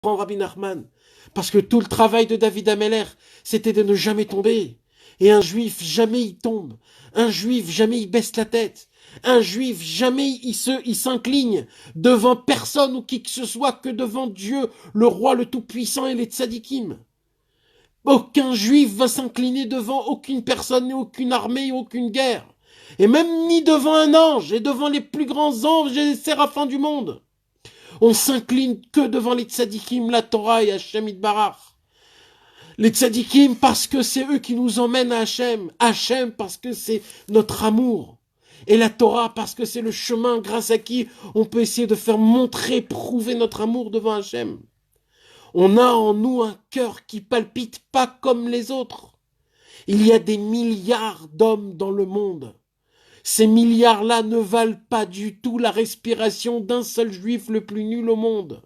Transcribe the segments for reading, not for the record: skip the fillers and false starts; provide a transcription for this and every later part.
Prends Rabbi Nachman. Parce que tout le travail de David Ameller, c'était de ne jamais tomber. Et un juif, jamais il tombe. Un juif, jamais il baisse la tête. Un juif, jamais il s'incline devant personne ou qui que ce soit que devant Dieu, le roi, le tout-puissant et les tzadikim. Aucun juif va s'incliner devant aucune personne, ni aucune armée, aucune guerre. Et même ni devant un ange, et devant les plus grands anges et les séraphins du monde. On s'incline que devant les tzadikim, la Torah et Hachem Itbarach. Les tzadikim parce que c'est eux qui nous emmènent à Hachem. Hachem parce que c'est notre amour. Et la Torah parce que c'est le chemin grâce à qui on peut essayer de faire montrer, prouver notre amour devant Hachem. On a en nous un cœur qui palpite pas comme les autres. Il y a des milliards d'hommes dans le monde. Ces milliards-là ne valent pas du tout la respiration d'un seul juif le plus nul au monde.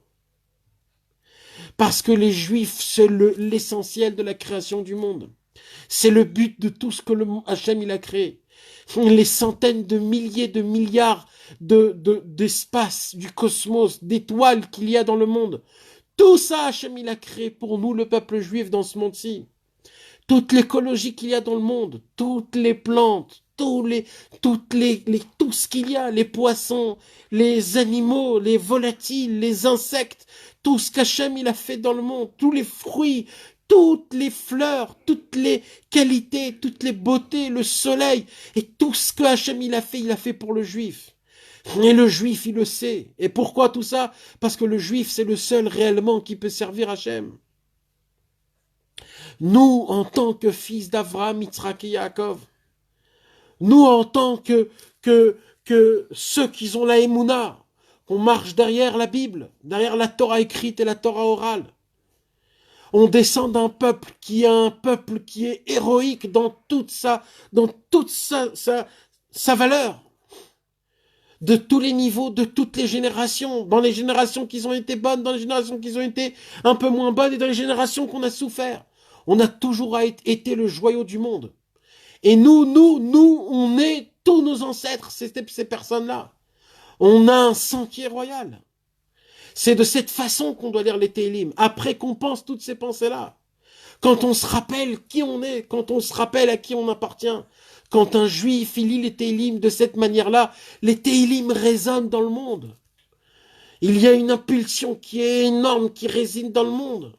Parce que les juifs, c'est l'essentiel de la création du monde. C'est le but de tout ce que Hachem il a créé. Les centaines de milliers de milliards d'espaces, du cosmos, d'étoiles qu'il y a dans le monde. Tout ça, Hachem il a créé pour nous, le peuple juif, dans ce monde-ci. Toute l'écologie qu'il y a dans le monde, toutes les plantes, tout ce qu'il y a, les poissons, les animaux, les volatiles, les insectes, tout ce qu'Hachem il a fait dans le monde, tous les fruits, toutes les fleurs, toutes les qualités, toutes les beautés, le soleil, et tout ce que Hachem il a fait pour le juif. Et le juif, il le sait. Et pourquoi tout ça? Parce que le juif, c'est le seul réellement qui peut servir Hachem. Nous, en tant que fils d'Avraham, Yitzhak et Yaakov, nous, en tant que ceux qui ont la Emouna, qu'on marche derrière la Bible, derrière la Torah écrite et la Torah orale, on descend d'un peuple qui est un peuple qui est héroïque dans toute sa valeur, de tous les niveaux, de toutes les générations, dans les générations qui ont été bonnes, dans les générations qui ont été un peu moins bonnes et dans les générations qu'on a souffert. On a toujours été le joyau du monde. Et nous, on est tous nos ancêtres, ces personnes-là. On a un sang qui est royal. C'est de cette façon qu'on doit lire les Télim, après qu'on pense toutes ces pensées-là. Quand on se rappelle qui on est, quand on se rappelle à qui on appartient, quand un juif il lit les Télim de cette manière-là, les Télim résonnent dans le monde. Il y a une impulsion qui est énorme, qui réside dans le monde.